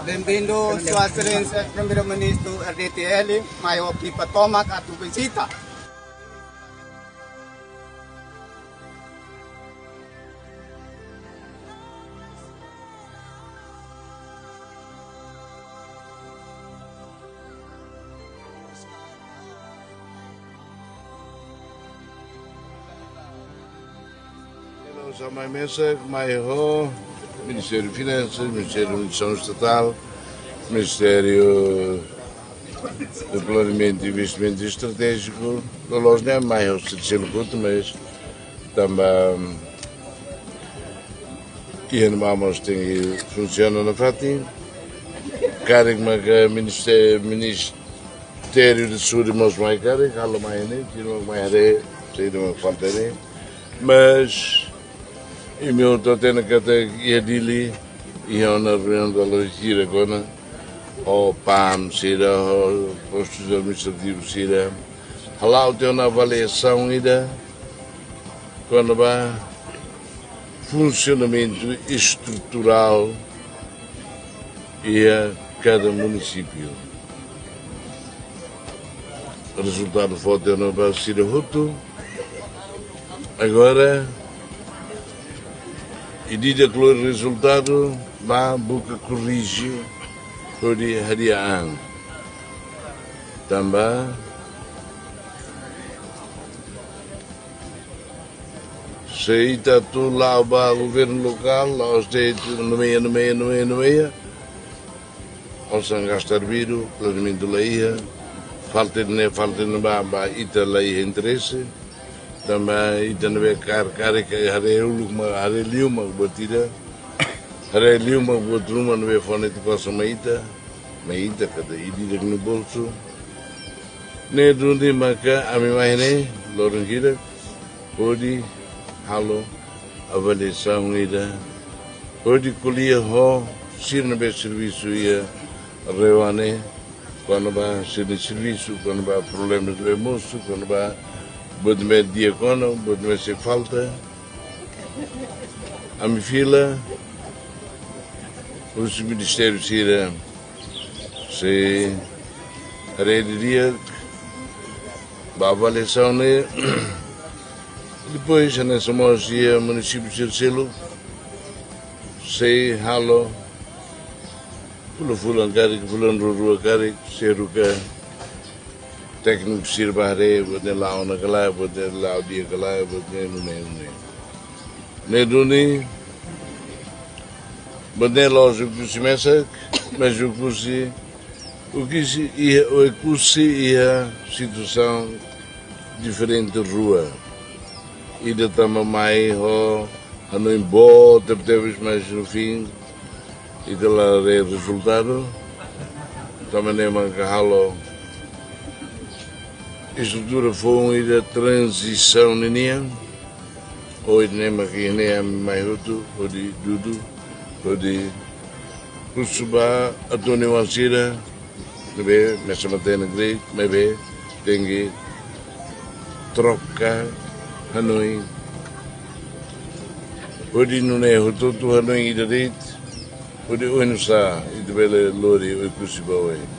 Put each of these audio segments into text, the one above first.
Bem-vindo, Sua Excelência, Primeiro-Ministro RDTL, Maior Pipa Tomac, a tua visita. À minha mesa, Maior, Ministério de Finanças, Ministério da Administração Estatal, Ministério do Planeamento e Investimento Estratégico, nós não é maior se mas também e vamos tem funciona na FATI, carrega que Ministério de Saúde mas mais carrega, algo mais né, tiro mais é, sei não falta né, mas e meu estou tendo que até ir dali e eu na reunião da legislatura agora o PAM será o postos administrativos será lá tem uma avaliação ainda quando vai funcionamento estrutural e a cada município. O resultado foi na base de Ruto. Agora e diz que o resultado vai buscar corrigir por harian. Também se está tudo lá o governo local, lá os deitos no meio, ou se gastar viro, planeamento da leia, falta de baba, ita leia interesse. Também ita não é cara que hareliuma batida, hareliuma botruma não é fone de coisa maita cada idade no bolso. Nem dundi maka a minha mãe Lorengira, pode halo avaliação ida, pode colher ho sirne be serviço ia rewane quando vai ser de serviço, quando vai problemas do moço, quando vai pode me diacono, pode me se falta. A minha filha, os ministérios irão se reediria, a avaliação né. Depois nessa moça município de Selo, se halo, fulan cari, fulan rua cari, se ruka. Técnico sirbare, bote lá na galera, bote lá o dia galera, bote ne bote loja que se meça, mas o que ia situação diferente de rua e da tamamai ho não embora teve mais no fim e de lá resultado também nem mancalo. A estrutura foi uma transição nenia, hoje nem maquinei mais outro, hoje tudo, hoje custa a dona Wansira, bem, mas se mantém na grade, mas bem, tem que trocar Hanoi, hoje não é o todo Hanoi direito, hoje o não sa, e de bela lori o custa bem.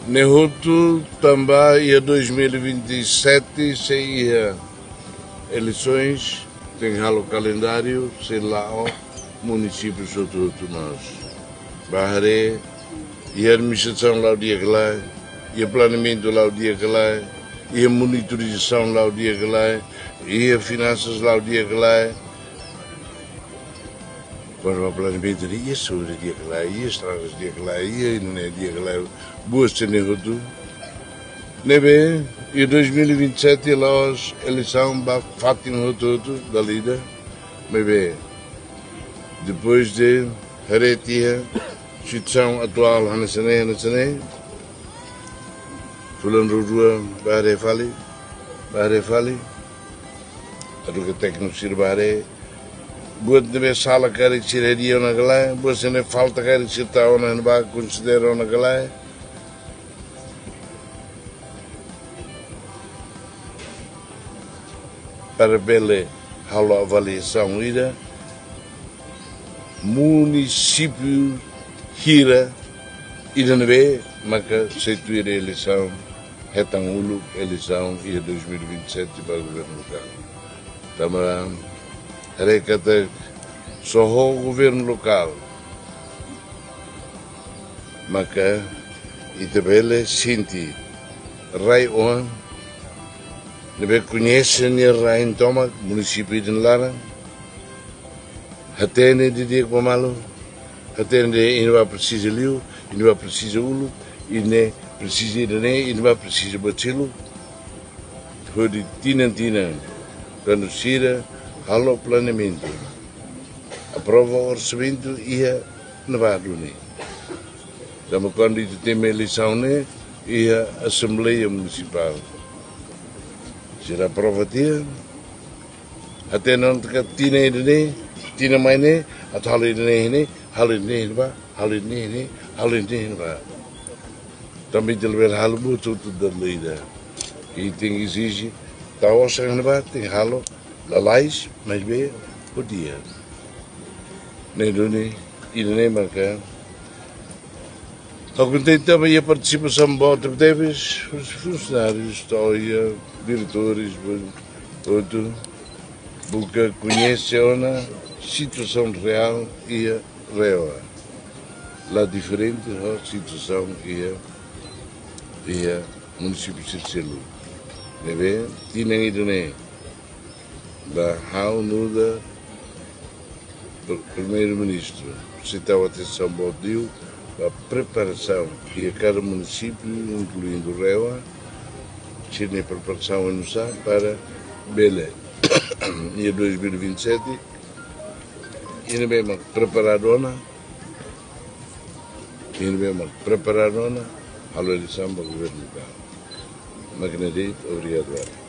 Nehuto também em 2027 seria eleições, tem o calendário, sei lá, o município de nós. Bahre, e a administração lá o dia que lá, e o planeamento lá o dia que lá, e a monitorização lá o dia que lá, e as finanças lá o dia que lá. Quando o planeamento ia sobre o dia que lá, ia estradas o dia que lá, ia não é dia que lá, boas cenas tudo. Nebe, em 2027 lá as eleições para Fátima tudo da lida, nebe. Depois de Heretia, situação atual na cene, fulano rua Bahre Fali, a do que técnico sir Bahre. Buat de sala kari siraria na galai, buat sene falta kari sirta ona ba considera na galai. para Belém, a avaliação ira, município Hira, Iranabé, Maca, Seituira, eleição, Retangulo, eleição, e 2027 para o governo local. Também, recata, só o governo local, Maca, e também, Sinti, Rai On, Nebe conhece a Rai em Toma, município de Lara, Hatene de Diego Pamalo, Hatene e não precisa Liu, e não precisa Ulu, e nem precisa Irene, e não precisa Bacilo, foi de Tina, quando Sira, halo planeamento, aprova o orçamento e a Nevaduni. Então, quando tem uma eleição, e a Assembleia Municipal. Será aprova tia, até não tinha Irene, tinha mais nem, até halo Irene, halo Irene, halo Irene, também de levar halo muito da lida. E tem exige, tá o sangue tem halo, la lais, mas bem o dia. Nem doni, Irene marca. Ao contente também a participação boa teve os funcionários, história, diretores, tudo, porque conhece a situação real e a real. Lá diferente a situação e a município de Selu. Neve, tinha ido da Hau Nuda, primeiro-ministro, citava atenção ao Dio, a preparação e a cada município, incluindo o Reua, tinha preparação anunciada para Belém. E em 2027, ainda bem preparadona, a eleição do governo local. Magnadeiro, obrigado.